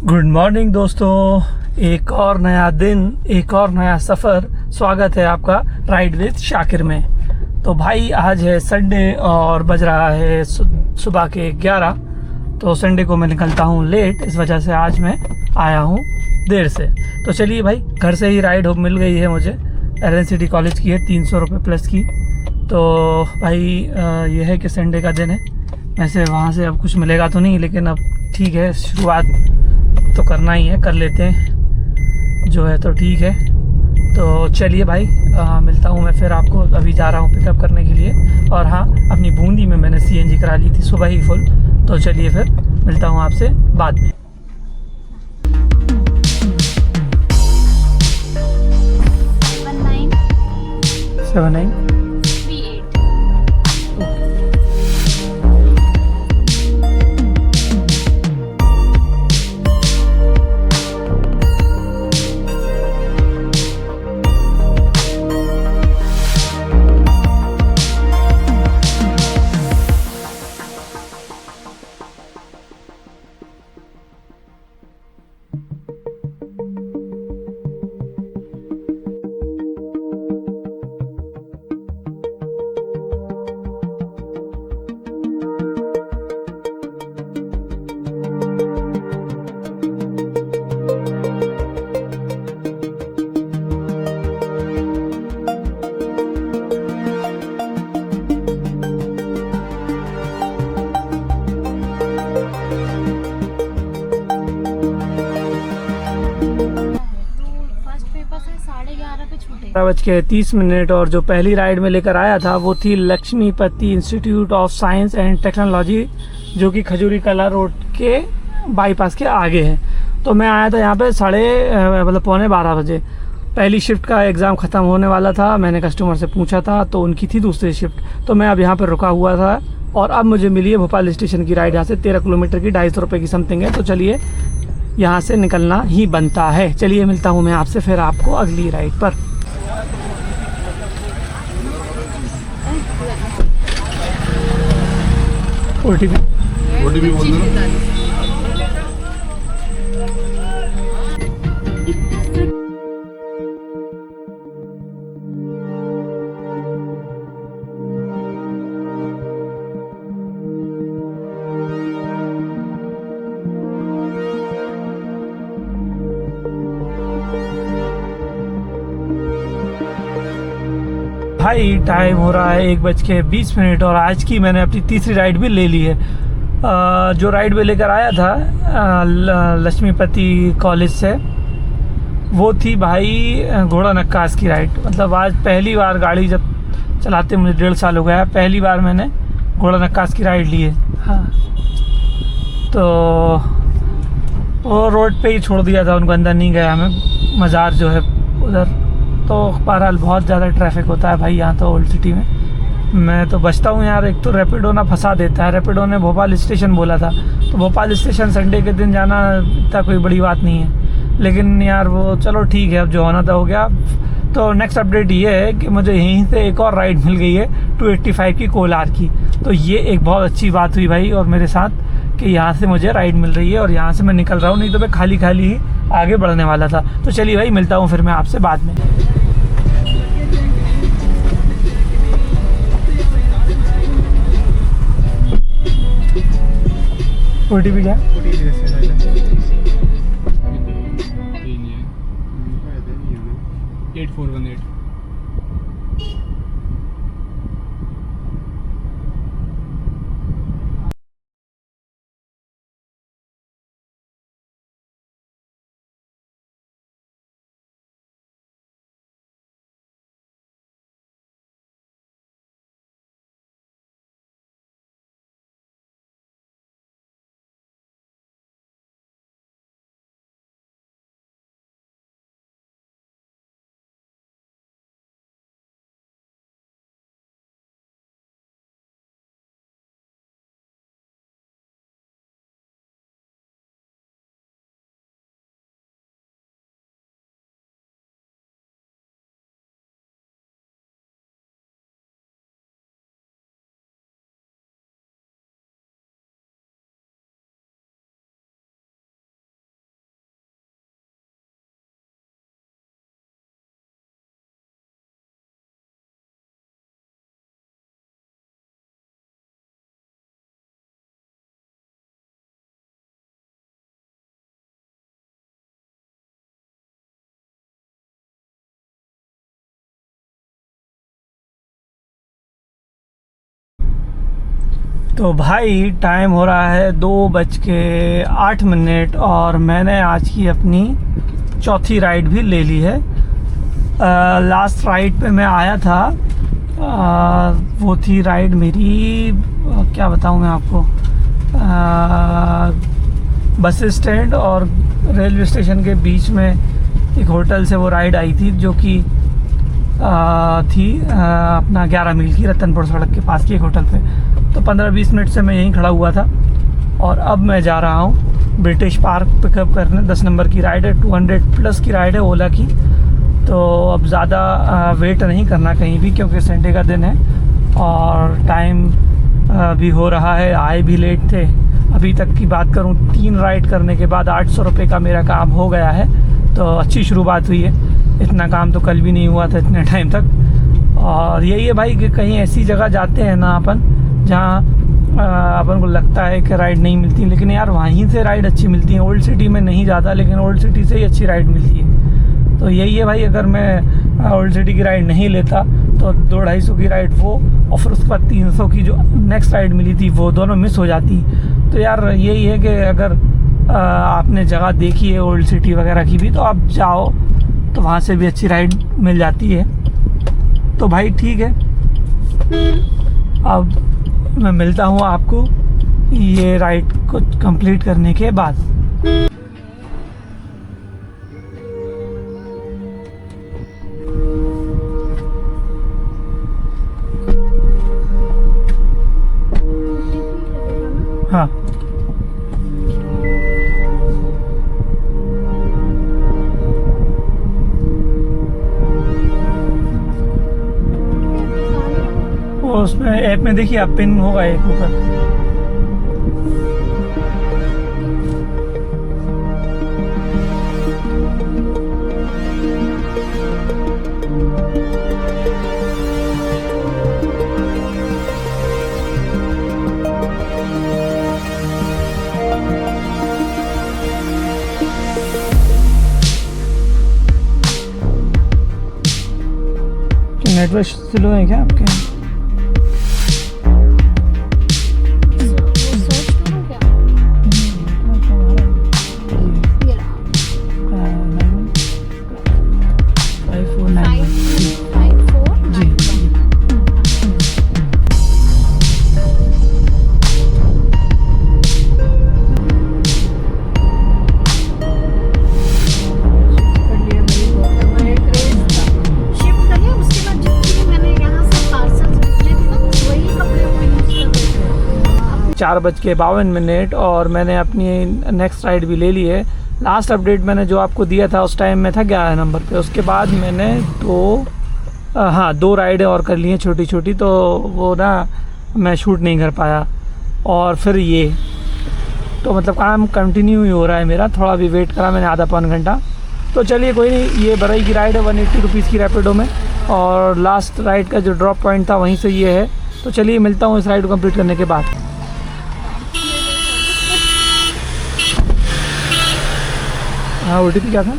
Good morning दोस्तों। एक और नया दिन, एक और नया सफ़र। स्वागत है आपका राइड विद शाकिर में। तो भाई आज है संडे और बज रहा है सुबह के 11। तो संडे को मैं निकलता हूँ लेट, इस वजह से आज मैं आया हूँ देर से। तो चलिए भाई, घर से ही राइड मिल गई है मुझे। LNCT कॉलेज की है, 300 रुपये प्लस की। तो भाई ये है कि संडे का दिन है। वैसे वहाँ से अब कुछ मिलेगा तो नहीं, लेकिन अब ठीक है, शुरुआत तो करना ही है, कर लेते हैं जो है, तो ठीक है। तो चलिए भाई, मिलता हूँ मैं फिर आपको। अभी जा रहा हूँ पिकअप करने के लिए। और हाँ, अपनी बूंदी में मैंने CNG करा ली थी सुबह ही फुल। तो चलिए फिर मिलता हूँ आपसे बाद में। 7938। बज के 30 मिनट। और जो पहली राइड में लेकर आया था वो थी Lakshmipati institute of science and technology, जो कि खजूरी कला रोड के बाईपास के आगे है। तो मैं आया था यहाँ पे मतलब 11:45 बजे। पहली शिफ्ट का एग्ज़ाम ख़त्म होने वाला था। मैंने कस्टमर से पूछा था तो उनकी थी दूसरी शिफ्ट। तो मैं अब यहाँ पर रुका हुआ था और अब मुझे मिली है भोपाल स्टेशन की राइड। यहाँ से 13 किलोमीटर की 250 रुपये की समथिंग है। तो चलिए, यहाँ से निकलना ही बनता है। चलिए मिलता हूँ मैं आपसे फिर आपको अगली राइड पर। OTP बोल दो। भाई टाइम हो रहा है 1:20 और आज की मैंने अपनी तीसरी राइड भी ले ली है। जो राइड में लेकर आया था लक्ष्मीपति कॉलेज से, वो थी भाई घोड़ा नक्कास की राइड। मतलब आज पहली बार, गाड़ी जब चलाते मुझे 1.5 साल हो गया, पहली बार मैंने घोड़ा नक्कास की राइड ली है। हाँ, तो वो रोड पे ही छोड़ दिया था उनको, अंदर नहीं गया मैं। मज़ार जो है उधर। तो बहरहाल बहुत ज़्यादा ट्रैफिक होता है भाई यहाँ तो ओल्ड सिटी में। मैं तो बचता हूँ यार। एक तो रैपिडो ना फंसा देता है। रैपिडो ने भोपाल स्टेशन बोला था, तो भोपाल स्टेशन संडे के दिन जाना इतना कोई बड़ी बात नहीं है। लेकिन यार वो चलो ठीक है, अब जो होना था हो गया। तो नेक्स्ट अपडेट ये है कि मुझे यहीं से एक और राइड मिल गई है 285 की कोलार की। तो ये एक बहुत अच्छी बात हुई भाई और मेरे साथ, कि यहाँ से मुझे राइड मिल रही है और यहाँ से मैं निकल रहा हूँ। नहीं तो मैं खाली खाली ही आगे बढ़ने वाला था। तो चलिए भाई, मिलता हूँ फिर मैं आपसे बाद में। OTP क्या? 8418। तो भाई टाइम हो रहा है 2:08 और मैंने आज की अपनी चौथी राइड भी ले ली है। लास्ट राइड पे मैं आया था, वो थी राइड मेरी, क्या बताऊँ मैं आपको, बस स्टैंड और रेलवे स्टेशन के बीच में एक होटल से वो राइड आई थी, जो कि थी अपना 11 मील की, रतनपुर सड़क के पास की एक होटल पे। तो 15-20 मिनट से मैं यहीं खड़ा हुआ था और अब मैं जा रहा हूँ ब्रिटिश पार्क पिकअप करने। 10 नंबर की राइड है, 200+ की राइड है ओला की। तो अब ज़्यादा वेट नहीं करना कहीं भी, क्योंकि संडे का दिन है और टाइम भी हो रहा है। आए भी लेट थे। अभी तक की बात करूँ, 3 राइड करने के बाद 800 रुपये का मेरा काम हो गया है। तो अच्छी शुरुआत हुई है। इतना काम तो कल भी नहीं हुआ था इतने टाइम तक। और यही है भाई कि कहीं ऐसी जगह जाते हैं ना अपन, जहाँ अपन को लगता है कि राइड नहीं मिलती, लेकिन यार वहीं से राइड अच्छी मिलती है। ओल्ड सिटी में नहीं ज़्यादा, लेकिन ओल्ड सिटी से ही अच्छी राइड मिलती है। तो यही है भाई, अगर मैं ओल्ड सिटी की राइड नहीं लेता तो 200-250 की राइड वो, और फिर उसके बाद 300 की जो नेक्स्ट राइड मिली थी वो दोनों मिस हो जाती। तो यार यही है कि अगर आपने जगह देखी है ओल्ड सिटी वगैरह की भी, तो आप जाओ तो वहाँ से भी अच्छी राइड मिल जाती है। तो भाई ठीक है, अब मैं मिलता हूँ आपको ये राइड को कंप्लीट करने के बाद। हाँ, वो उसमें ऐप में देखिए आप, पिन होगा एक ऊपर। नेटवर्क स्लो है क्या आपके? चार 4:52 और मैंने अपनी नेक्स्ट राइड भी ले ली है। लास्ट अपडेट मैंने जो आपको दिया था उस टाइम में था 11 नंबर पे। उसके बाद मैंने 2 राइडें और कर ली हैं छोटी छोटी, तो वो ना मैं शूट नहीं कर पाया। और फिर ये तो मतलब काम कंटिन्यू ही हो रहा है मेरा। थोड़ा भी वेट करा मैंने, आधा पौन घंटा। तो चलिए कोई नहीं, ये बरई की राइड है 180 रुपीज़ की रैपिडो में, और लास्ट राइड का जो ड्रॉप पॉइंट था वहीं से ये है। तो चलिए मिलता हूँ इस राइड को कंप्लीट करने के बाद। हाँ, OTP क्या था?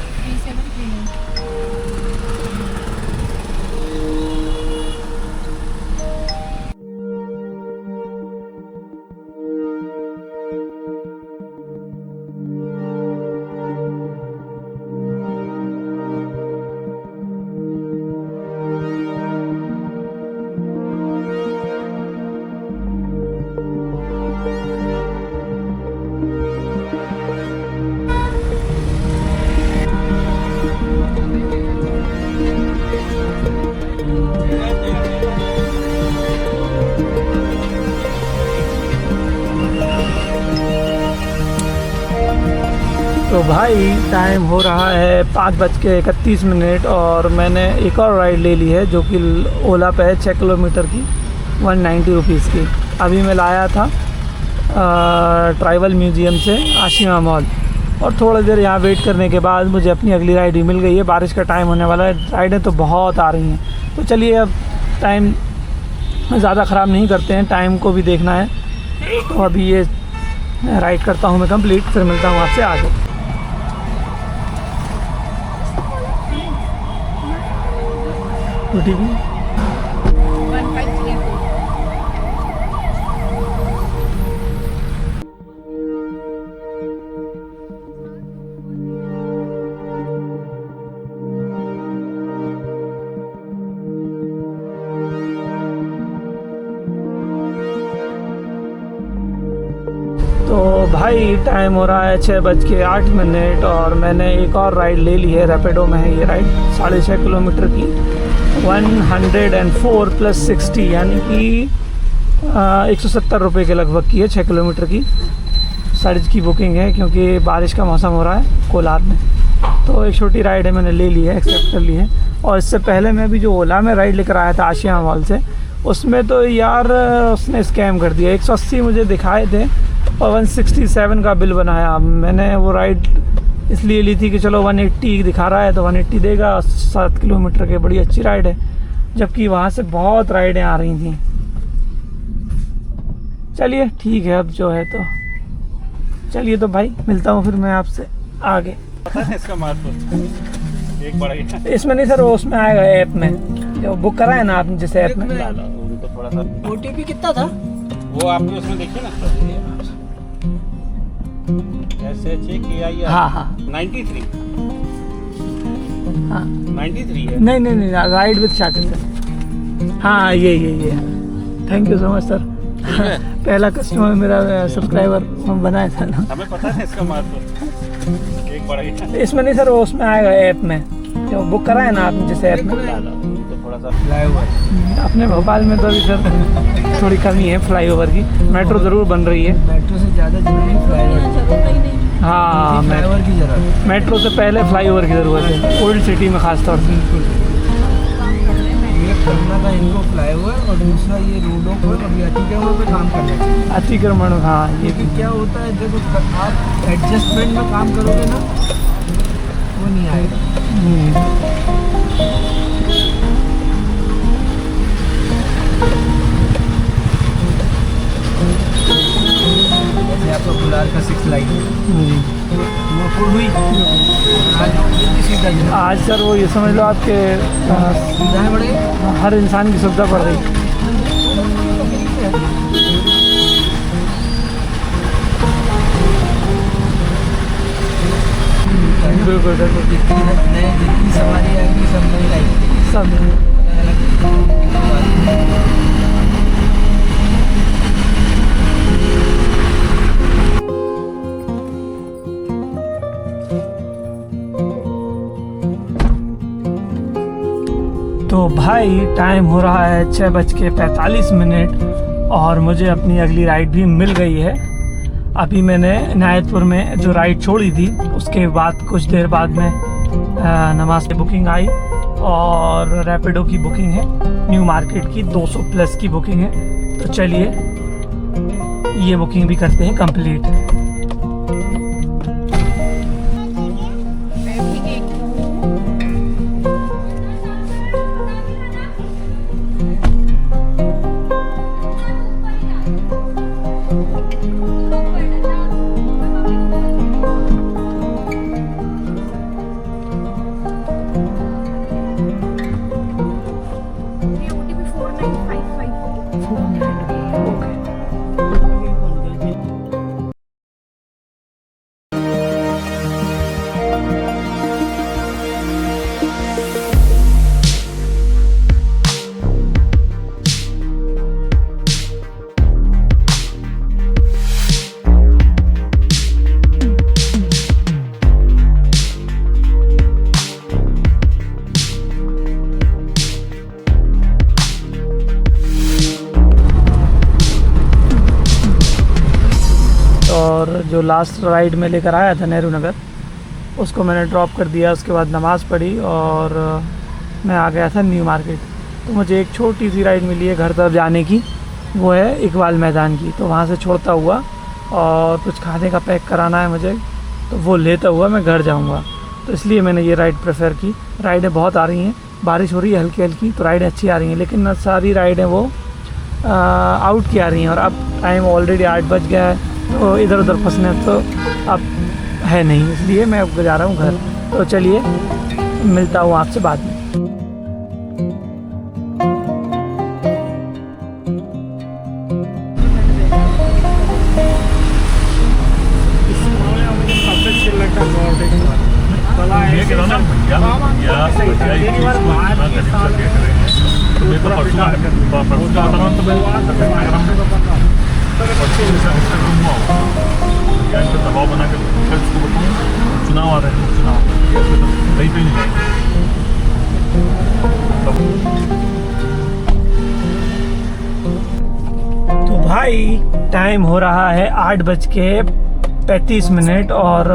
तो भाई टाइम हो रहा है 5:31 और मैंने एक और राइड ले ली है, जो कि ओला पे है 6 किलोमीटर की, 190 रुपीज़ की। अभी मैं लाया था ट्राइबल म्यूज़ियम से आशिमा मॉल, और थोड़ी देर यहाँ वेट करने के बाद मुझे अपनी अगली राइड भी मिल गई है। बारिश का टाइम होने वाला है, राइडें तो बहुत आ रही हैं। तो चलिए अब टाइम ज़्यादा ख़राब नहीं करते हैं, टाइम को भी देखना है। तो अभी ये राइड करता हूँ मैं कंप्लीट, फिर मिलता हूँ आपसे आगे। OTP तो भाई टाइम हो रहा है 6:08 और मैंने एक और राइड ले ली है। रैपिडो में है ये राइड, 6.5 किलोमीटर की, 104 + 60 यानी कि 170 रुपये के लगभग की है। 6 किलोमीटर की सर्ज की बुकिंग है क्योंकि बारिश का मौसम हो रहा है कोलार में। तो एक छोटी राइड है, मैंने ले ली है, एक्सेप्ट कर ली है। और इससे पहले मैं भी जो ओला में राइड लेकर आया था आशिया मॉल से, उसमें तो यार उसने स्कैम कर दिया। 180 मुझे दिखाए थे और 167 का बिल बनाया। मैंने वो राइड इसलिए ली थी कि चलो 180 दिखा रहा है तो 180 देगा, 7 किलोमीटर की बड़ी अच्छी राइड है, जबकि वहाँ से बहुत राइडें आ रही थी। चलिए ठीक है, अब जो है तो चलिए, तो भाई मिलता हूँ फिर मैं आपसे आगे। पता है इसका महत्व एक बड़ा ही इसमें नहीं सर, वो उसमें आएगा ऐप में, जो बुक करा है ना आपने जिस ऐप में। तो थोड़ा सा OTP कितना था वो आपके उसमें देखिए ना, SHAKIR हाँ हाँ 93 हाँ 93 है। नहीं राइड विद शाकिर सर। हाँ ये thank you so much sir. पहला कस्टमर मेरा सब्सक्राइबर बनाया था ना। हमें पता है इसका महत्व एक बड़ा ही इसमें नहीं सर, वो उसमें आएगा ऐप में, जो बुक करा है ना आपने जिस ऐप में। तो थोड़ा सा अपने भोपाल में तो अभी सर थोड़ी कमी है फ्लाईओवर की। मेट्रो ज़रूर बन रही है। मेट्रो से ज़्यादा जरूरी फ्लाईओवर हाँ की जरूरत। मेट्रो से पहले फ्लाईओवर की ज़रूरत है, ओल्ड सिटी में खास तौर से। एक करना था इनको फ्लाईओवर, और दूसरा ये रोडों पर अभी अतिक्रमण पे काम करना चाहिए। अतिक्रमण, हाँ ये भी। क्या होता है जब आप एडजस्टमेंट में काम करोगे ना, वो नहीं आएगा। जैसे आपका बुलार का 6 लाइन वो फुल हुई, आज सीधा है। आज सर वो ये समझ लो आपके सुविधाएं बड़े हर इंसान की सुविधा पड़ रही। बिल्कुल बिल्कुल जितनी सवारी आएगी सब नई लाइन सब। तो भाई टाइम हो रहा है 6:45 और मुझे अपनी अगली राइड भी मिल गई है। अभी मैंने इनायतपुर में जो राइड छोड़ी थी उसके बाद कुछ देर बाद में नमाज की बुकिंग आई और रैपिडो की बुकिंग है, न्यू मार्केट की 200+ की बुकिंग है। तो चलिए ये बुकिंग भी करते हैं कंप्लीट। और जो लास्ट राइड में लेकर आया था नेहरू नगर, उसको मैंने ड्रॉप कर दिया। उसके बाद नमाज़ पढ़ी और मैं आ गया था न्यू मार्केट। तो मुझे एक छोटी सी राइड मिली है घर तरफ जाने की, वो है इकबाल मैदान की। तो वहाँ से छोड़ता हुआ और कुछ खाने का पैक कराना है मुझे, तो वो लेता हुआ मैं घर जाऊँगा। तो इसलिए मैंने ये राइड प्रेफर की। राइडें बहुत आ रही हैं, बारिश हो रही है हल्की हल्की, तो राइडें अच्छी आ रही हैं, लेकिन सारी राइडें वो आउट की आ रही हैं। और अब टाइम ऑलरेडी 8 बज गया है, तो इधर उधर फंसने तो अब है नहीं, इसलिए मैं अब जा रहा हूँ घर। तो चलिए मिलता हूँ आपसे बाद में। या इन पर दबाव बना कर कल इसको बताऊँ। चुनाव आ रहे हैं, चुनाव ये तो कहीं पे नहीं जाएंगे। तो भाई टाइम हो रहा है 8:35 और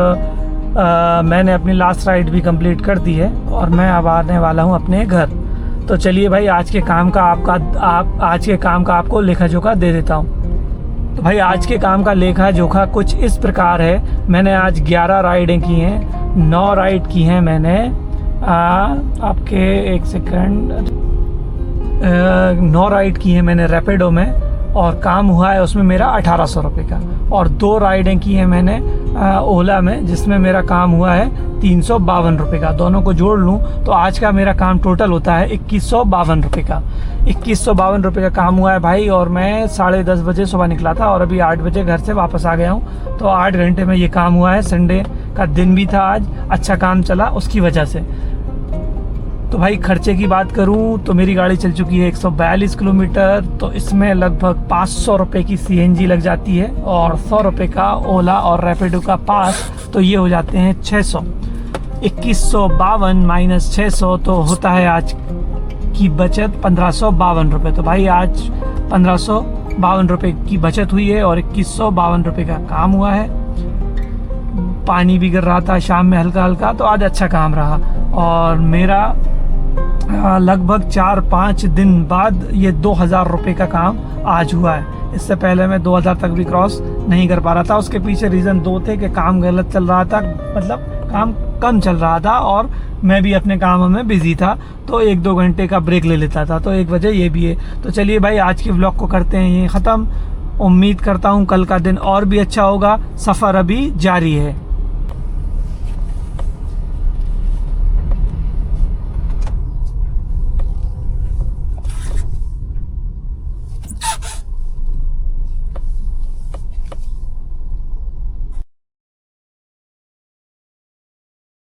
मैंने अपनी लास्ट राइड भी कंप्लीट कर दी है और मैं अब आने वाला हूँ अपने घर। तो चलिए भाई आज के काम का आपको लेखा जोखा दे देता हूँ। तो भाई आज के काम का लेखा जोखा कुछ इस प्रकार है। मैंने आज 11 राइडें की हैं, 9 राइड की हैं मैंने आपके 1 सेकंड 9 राइड की हैं मैंने रैपिडो में और काम हुआ है उसमें मेरा 1800 रुपये का। और 2 राइडें की हैं मैंने ओला में जिसमें मेरा काम हुआ है 352 रुपये का। दोनों को जोड़ लूँ तो आज का मेरा काम टोटल होता है 2152 रुपये का। 2152 रुपये का काम हुआ है भाई। और मैं 10:30 बजे सुबह निकला था और अभी 8 बजे घर से वापस आ गया हूँ। तो 8 घंटे में ये काम हुआ है। संडे का दिन भी था आज, अच्छा काम चला उसकी वजह से। तो भाई खर्चे की बात करूं तो मेरी गाड़ी चल चुकी है 142 किलोमीटर। तो इसमें लगभग 500 रुपये की CNG लग जाती है और 100 रुपये का ओला और रैपिडो का पास, तो ये हो जाते हैं 600। 2152 माइनस 600 तो होता है आज की बचत 1552 रुपये। तो भाई आज 1552 रुपये की बचत हुई है और 2152 रुपये का काम हुआ है। पानी भी गिर रहा था शाम में हल्का हल्का, तो आज अच्छा काम रहा। और मेरा लगभग 4-5 दिन बाद ये 2000 रुपये का काम आज हुआ है। इससे पहले मैं 2000 तक भी क्रॉस नहीं कर पा रहा था। उसके पीछे रीज़न 2 थे कि काम गलत चल रहा था, मतलब काम कम चल रहा था और मैं भी अपने कामों में बिजी था, तो 1-2 घंटे का ब्रेक ले लेता था। तो एक वजह ये भी है। तो चलिए भाई आज के व्लॉग को करते हैं ये ख़त्म। उम्मीद करता हूँ कल का दिन और भी अच्छा होगा। सफ़र अभी जारी है।